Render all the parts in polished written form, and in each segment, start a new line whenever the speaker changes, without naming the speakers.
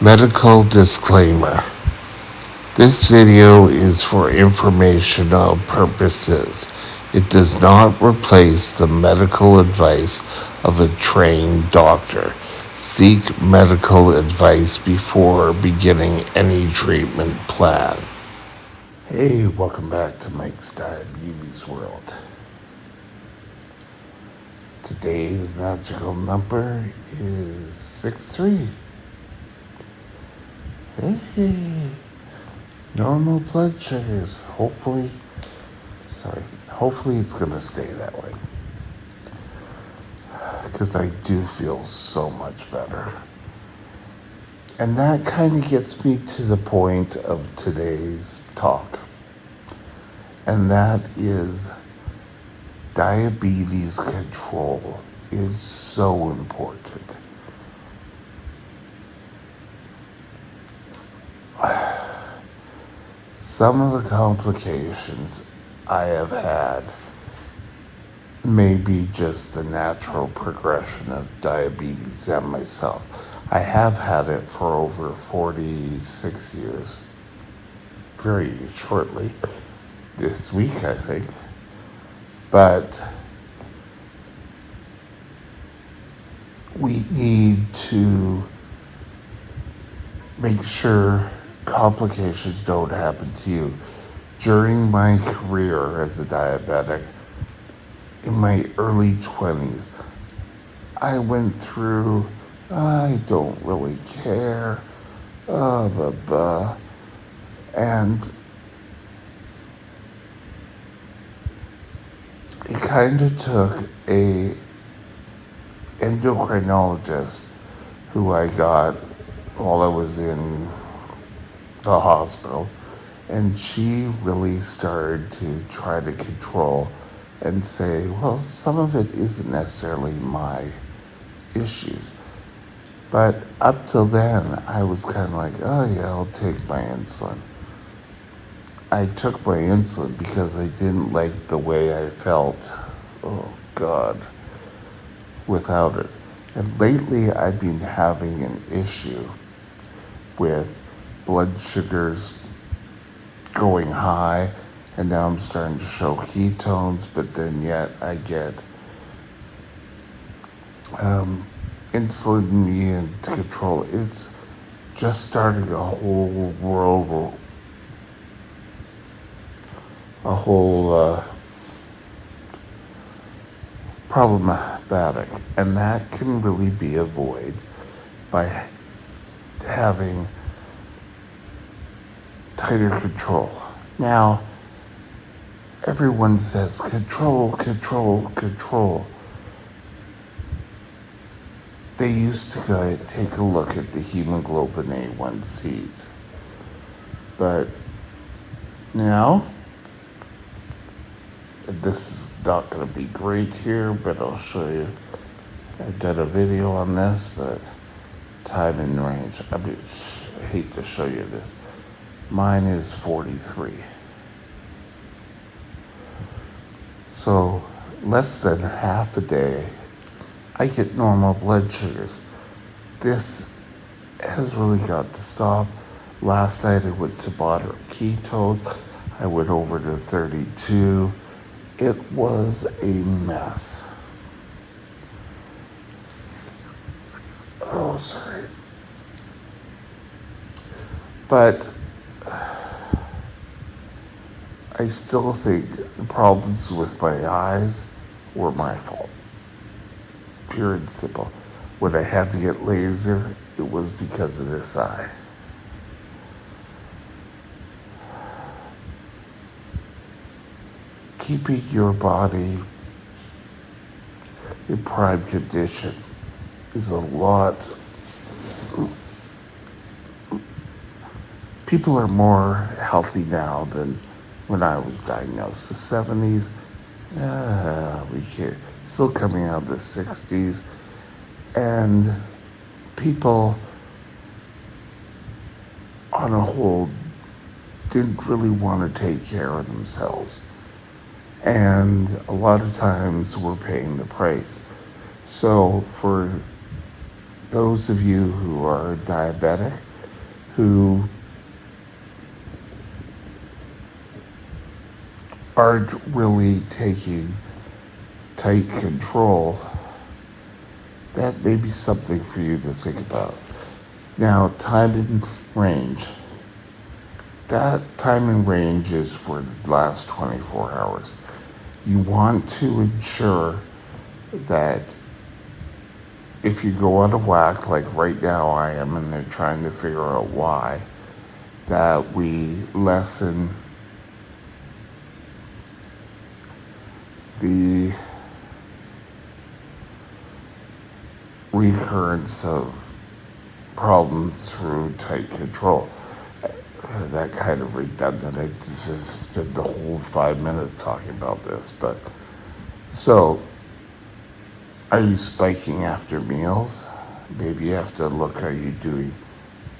Medical disclaimer. This video is for informational purposes. It does not replace the medical advice of a trained doctor. Seek medical advice before beginning any treatment plan. Hey, welcome back to Mike's Diabetes World. Today's magical number is 63. Hey, normal blood sugars. Hopefully it's gonna stay that way. Because I do feel so much better. And that kind of gets me to the point of today's talk. And that is diabetes control is so important. Some of the complications I have had may be just the natural progression of diabetes and myself. I have had it for over 46 years, very shortly, this week I think. But we need to make sure complications don't happen to you. During my career as a diabetic, in my early 20s, I went through, I don't really care, and it kind of took a endocrinologist who I got while I was in the hospital, and she really started to try to control and say, well, some of it isn't necessarily my issues. But up till then, I was kind of like, oh yeah, I'll take my insulin. I took my insulin because I didn't like the way I felt, oh God, without it. And lately I've been having an issue with blood sugars going high, and now I'm starting to show ketones, but then yet I get insulin needed to control. It's just starting a whole world, problematic, and that can really be avoided by having tighter control. Now, everyone says control, control, control. They used to go take a look at the hemoglobin A1Cs. But now, this is not going to be great here, but I'll show you. I've done a video on this, but time and range. I hate to show you this. Mine is 43. So less than half a day, I get normal blood sugars. This has really got to stop. Last night I went to moderate ketones. I went over to 32. It was a mess. Oh, sorry. But I still think the problems with my eyes were my fault. Pure and simple. When I had to get laser, it was because of this eye. Keeping your body in prime condition is a lot. People are more healthy now than when I was diagnosed. The 70s, we can't. Still coming out of the 60s. And people, on a whole, didn't really want to take care of themselves. And a lot of times we're paying the price. So for those of you who are diabetic, who aren't really taking tight control, that may be something for you to think about. Now, time and range. That time and range is for the last 24 hours. You want to ensure that if you go out of whack, like right now I am, and they're trying to figure out why, that we lessen the recurrence of problems through tight control. That kind of redundant. I just spent the whole 5 minutes talking about this, but so are you spiking after meals? Maybe you have to look, are you doing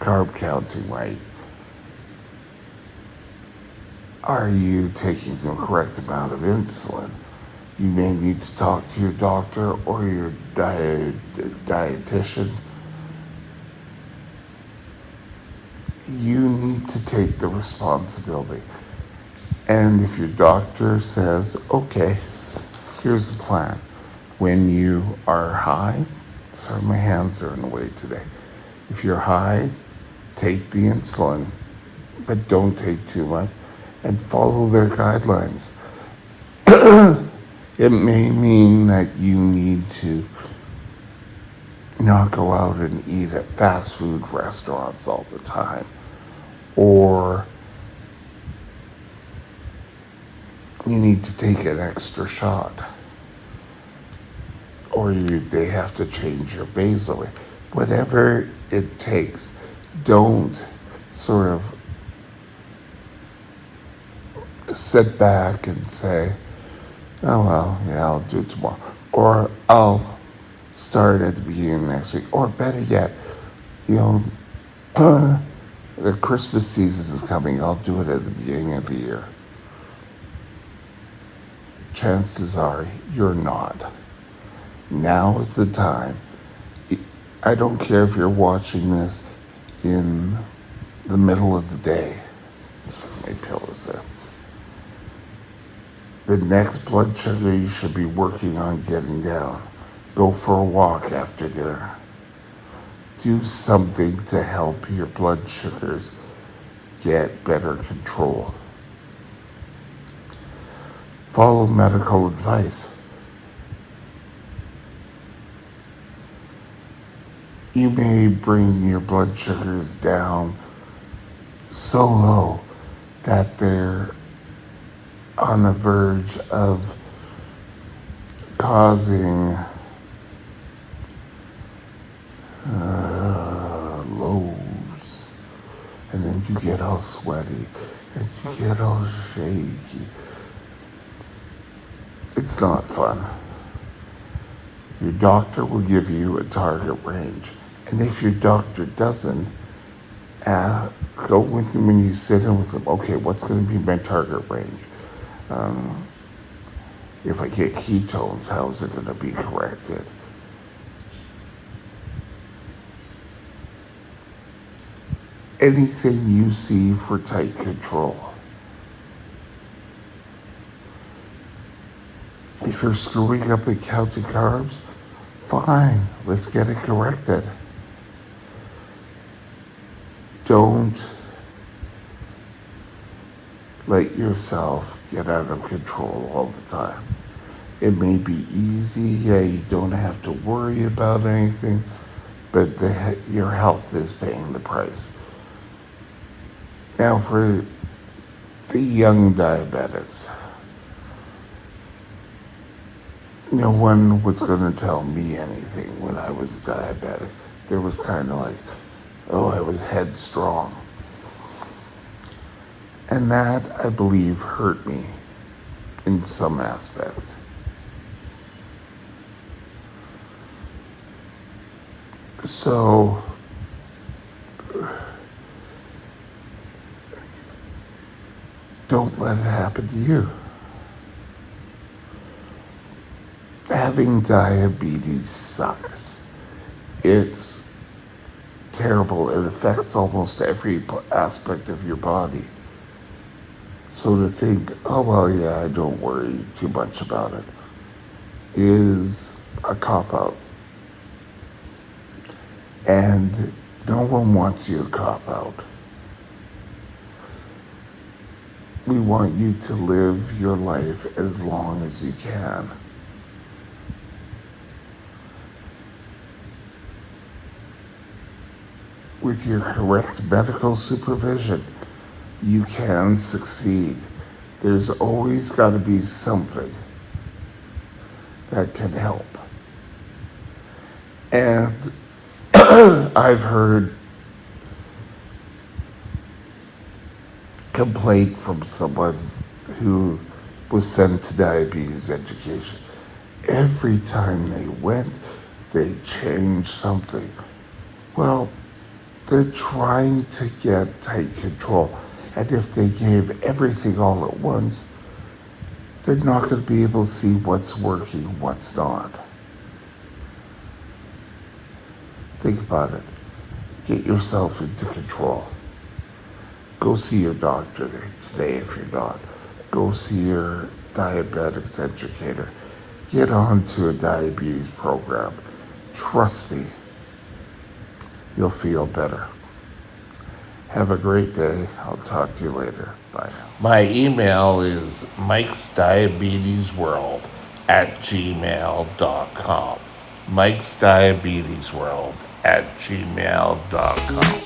carb counting right? Are you taking the correct amount of insulin? You may need to talk to your doctor or your dietitian. You need to take the responsibility. And if your doctor says, okay, here's the plan. When you are high, sorry, my hands are in the way today. If you're high, take the insulin, but don't take too much, and follow their guidelines. It may mean that you need to not go out and eat at fast food restaurants all the time, or you need to take an extra shot, or they have to change your basal rate. Whatever it takes, don't sort of sit back and say, oh well, yeah, I'll do it tomorrow, or I'll start at the beginning of next week, or better yet, the Christmas season is coming, I'll do it at the beginning of the year. Chances are you're not. Now is the time. I don't care if you're watching this in the middle of the day. So my pillows there. The next blood sugar you should be working on getting down. Go for a walk after dinner. Do something to help your blood sugars get better control. Follow medical advice. You may bring your blood sugars down so low that they're on the verge of causing lows, and then you get all sweaty and you get all shaky. It's not fun. Your doctor will give you a target range, and if your doctor doesn't, go with them when you sit in with them. Okay, what's going to be my target range? If I get ketones, how is it going to be corrected? Anything you see for tight control. If you're screwing up and counting carbs, fine, let's get it corrected. Don't let yourself get out of control all the time. It may be easy, you don't have to worry about anything, but your health is paying the price. Now for the young diabetics, no one was going to tell me anything when I was diabetic. There was kind of like, oh, I was headstrong. And that, I believe, hurt me in some aspects. So, don't let it happen to you. Having diabetes sucks. It's terrible. It affects almost every aspect of your body. So to think, oh, well, yeah, I don't worry too much about it, is a cop out. And no one wants you to cop out. We want you to live your life as long as you can. With your correct medical supervision, you can succeed. There's always got to be something that can help. And I've heard complaint from someone who was sent to diabetes education. Every time they went, they changed something. Well, they're trying to get tight control. And if they gave everything all at once, they're not going to be able to see what's working, what's not. Think about it. Get yourself into control. Go see your doctor today if you're not. Go see your diabetics educator. Get onto a diabetes program. Trust me, you'll feel better. Have a great day. I'll talk to you later. Bye now. My email is mikesdiabetesworld@gmail.com. mikesdiabetesworld@gmail.com.